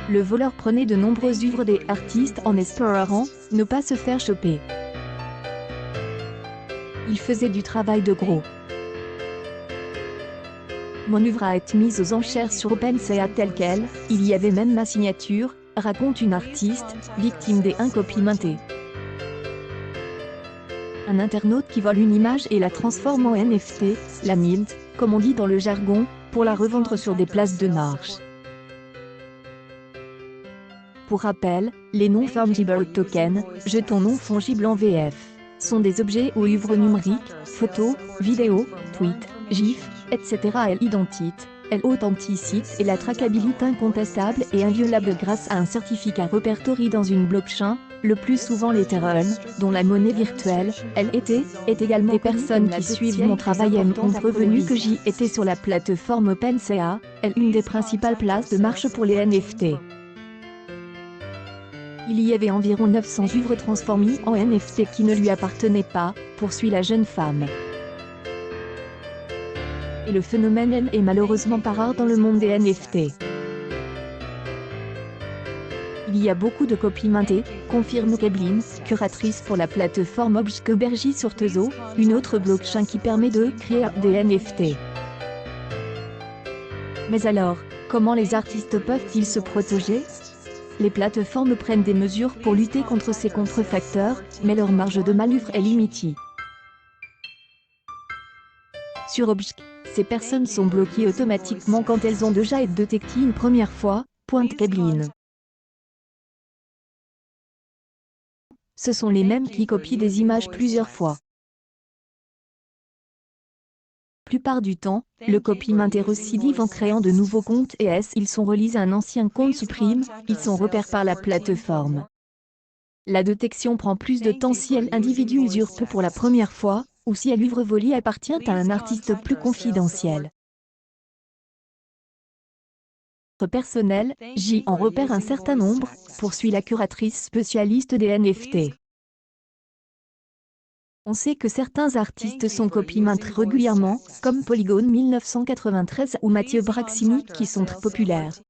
Le voleur prenait de nombreuses œuvres des artistes en espérant ne pas se faire choper. Il faisait du travail de gros. Mon œuvre a été mise aux enchères sur OpenSea telle qu'elle, il y avait même ma signature, raconte une artiste, victime des copies mintées. Un internaute qui vole une image et la transforme en NFT, la mint, comme on dit dans le jargon, pour la revendre sur des places de marche. Pour rappel, les non-fungible tokens, jetons non fongibles en VF, sont des objets ou œuvres numériques, photos, vidéos, tweets, gifs, etc. Elles authenticité et la traçabilité incontestable et inviolable grâce à un certificat repertorié dans une blockchain, le plus souvent l'Ethereum, dont la monnaie virtuelle, est également des personnes qui suivent mon travail ont revenu que j'y étais sur la plateforme OpenSea, une des principales places de marche pour les NFT. Il y avait environ 900 œuvres transformées en NFT qui ne lui appartenaient pas, poursuit la jeune femme. Et le phénomène est malheureusement pas rare dans le monde des NFT. Il y a beaucoup de copies mintées, confirme Keblin, curatrice pour la plateforme Obscubergy sur Tezo, une autre blockchain qui permet de créer des NFT. Mais alors, comment les artistes peuvent-ils se protéger ? Les plateformes prennent des mesures pour lutter contre ces contrefacteurs, mais leur marge de manœuvre est limitée. Sur Obsc, ces personnes sont bloquées automatiquement quand elles ont déjà été détectées une première fois, pointe Keblin. Ce sont les mêmes qui copient des images plusieurs fois. La plupart du temps, le copie-mint est récidive en créant de nouveaux comptes et ils sont reliés à un ancien compte supprime, ils sont repérés par la plateforme. La détection prend plus de temps si l'individu usurpe pour la première fois, ou si l'œuvre volée appartient à un artiste plus confidentiel. Personnel, j'y en repère un certain nombre, poursuit la curatrice spécialiste des NFT. On sait que certains artistes sont copie-mint régulièrement, comme Polygon 1993 ou Mathieu Braximi qui sont très populaires.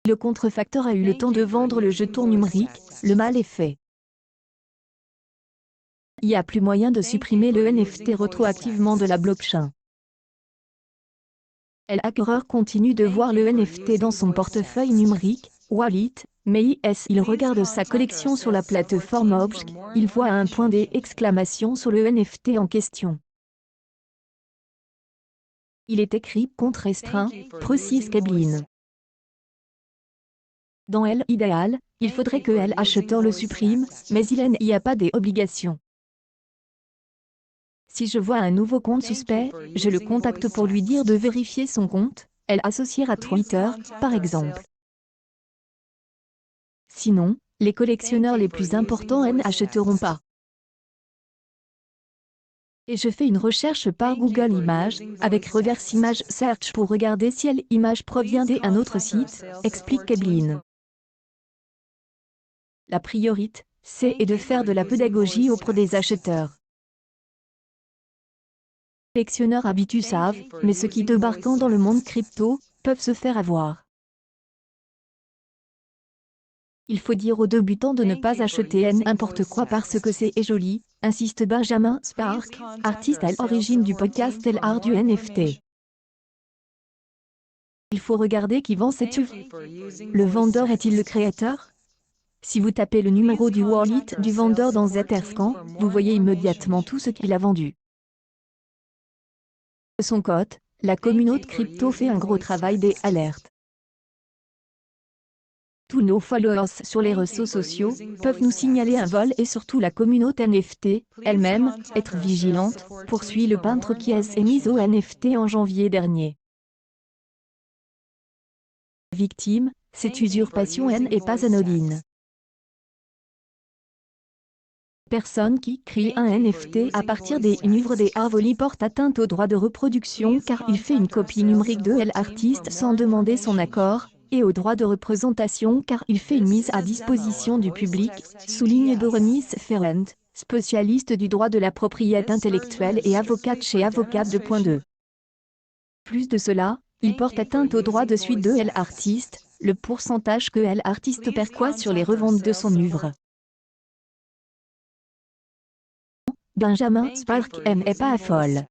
Le contrefacteur a eu le temps de vendre le jeton numérique, le mal est fait. Il n'y a plus moyen de supprimer le NFT rétroactivement de la blockchain. L'hacker continue de voir le NFT dans son portefeuille numérique, wallet, mais il regarde sa collection sur la plateforme Obsc, il voit un point d'exclamation sur le NFT en question. Il est écrit « compte restreint », précise Keblin. Dans l'idéal, il faudrait que l'acheteur le supprime, mais il n'y a pas d'obligation. Si je vois un nouveau compte suspect, je le contacte pour lui dire de vérifier son compte, associé à Twitter, par exemple. Sinon, les collectionneurs les plus importants n'achèteront pas. Et je fais une recherche par Google Images, avec Reverse Image Search pour regarder si l'image provient d'un autre site, explique Keblin. La priorité, c'est de faire de la pédagogie auprès des acheteurs. Les collectionneurs habitués savent, mais ceux qui débarquent dans le monde crypto, peuvent se faire avoir. Il faut dire aux débutants de ne pas acheter n'importe quoi parce que c'est joli, insiste Benjamin Spark, artiste à l'origine du podcast l'art du NFT. Il faut regarder qui vend cette œuvre. Le vendeur est-il le créateur? Si vous tapez le numéro du wallet du vendeur dans Etherscan, vous voyez immédiatement tout ce qu'il a vendu. De son côté, la communauté crypto fait un gros travail des alertes. Tous nos followers sur les réseaux sociaux peuvent nous signaler un vol et surtout la communauté NFT, elle-même, être vigilante, poursuit le peintre qui s'est mis au NFT en janvier dernier. Victime, cette usurpation n'est pas anodine. Personne qui crée un NFT à partir des œuvres des volées porte atteinte au droit de reproduction car il fait une copie numérique de l'artiste sans demander son accord, et au droit de représentation car il fait une mise à disposition du public, souligne Bérénice Ferrand, spécialiste du droit de la propriété intellectuelle et avocate chez Avocat 2.2. Plus de cela, il porte atteinte aux droits de suite de l'artiste, le pourcentage que l'artiste perçoit sur les reventes de son œuvre. Benjamin Spark n'est pas folle.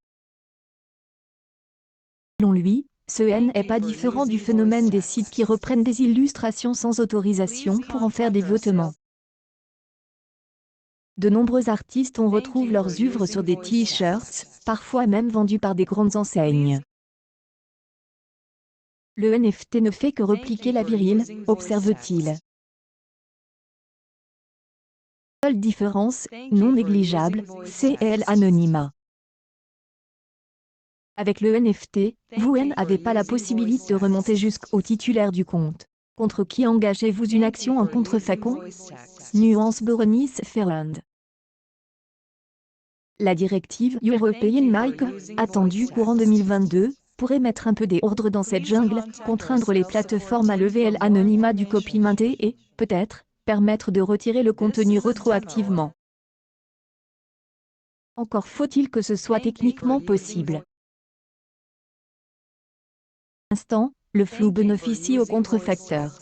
Selon lui, ce n'est pas différent du phénomène des sites qui reprennent des illustrations sans autorisation pour en faire des vêtements. De nombreux artistes on retrouve leurs œuvres sur des t-shirts, parfois même vendus par des grandes enseignes. Le NFT ne fait que repliquer la virile, observe-t-il. Seule différence, non négligeable, c'est l'anonymat. Avec le NFT, vous n'avez pas la possibilité de remonter jusqu'au titulaire du compte. Contre qui engagez-vous une action en contrefaçon? Nuance Berenice Ferrand. La directive European Mark, attendue courant 2022, pourrait mettre un peu d'ordre dans cette jungle, contraindre les plateformes à lever l'anonymat du copy minté et, peut-être, permettre de retirer le contenu rétroactivement. Encore faut-il que ce soit techniquement possible. Pour l'instant, le flou bénéficie aux contrefacteurs.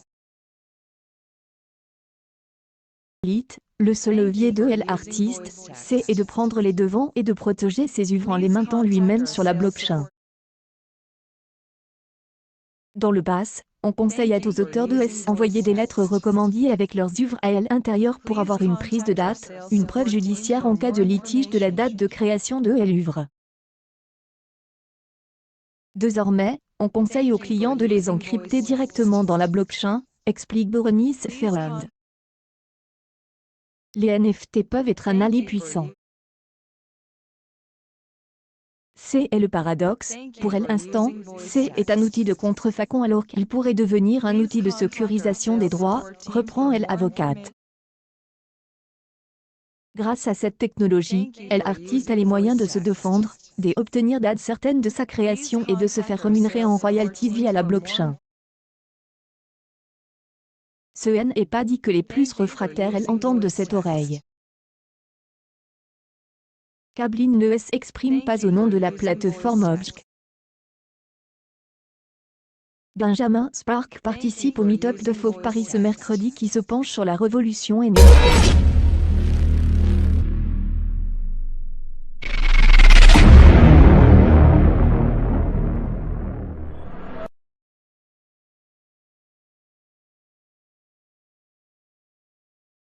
Le seul levier de l'artiste, c'est de prendre les devants et de protéger ses œuvres en les maintenant lui-même sur la blockchain. Dans le BAS, on conseille à tous auteurs de envoyer des lettres recommandées avec leurs œuvres à l'intérieur pour avoir une prise de date, une preuve judiciaire en cas de litige de la date de création de l'œuvre. Désormais, on conseille aux clients de les encrypter directement dans la blockchain, explique Berenice Ferrand. Les NFT peuvent être un allié puissant. C'est le paradoxe, pour l'instant, est un outil de contrefaçon alors qu'il pourrait devenir un outil de sécurisation des droits, reprend l'avocate. Grâce à cette technologie, l'artiste a les moyens de se défendre, d'obtenir dates certaines de sa création et de se faire rémunérer en royalties via la blockchain. Ce n'est pas dit que les plus réfractaires entendent de cette oreille. Cablin ne s'exprime pas au nom de la plateforme Objk. Benjamin Spark participe au meet-up de Fauve Paris ce mercredi qui se penche sur la révolution NFT.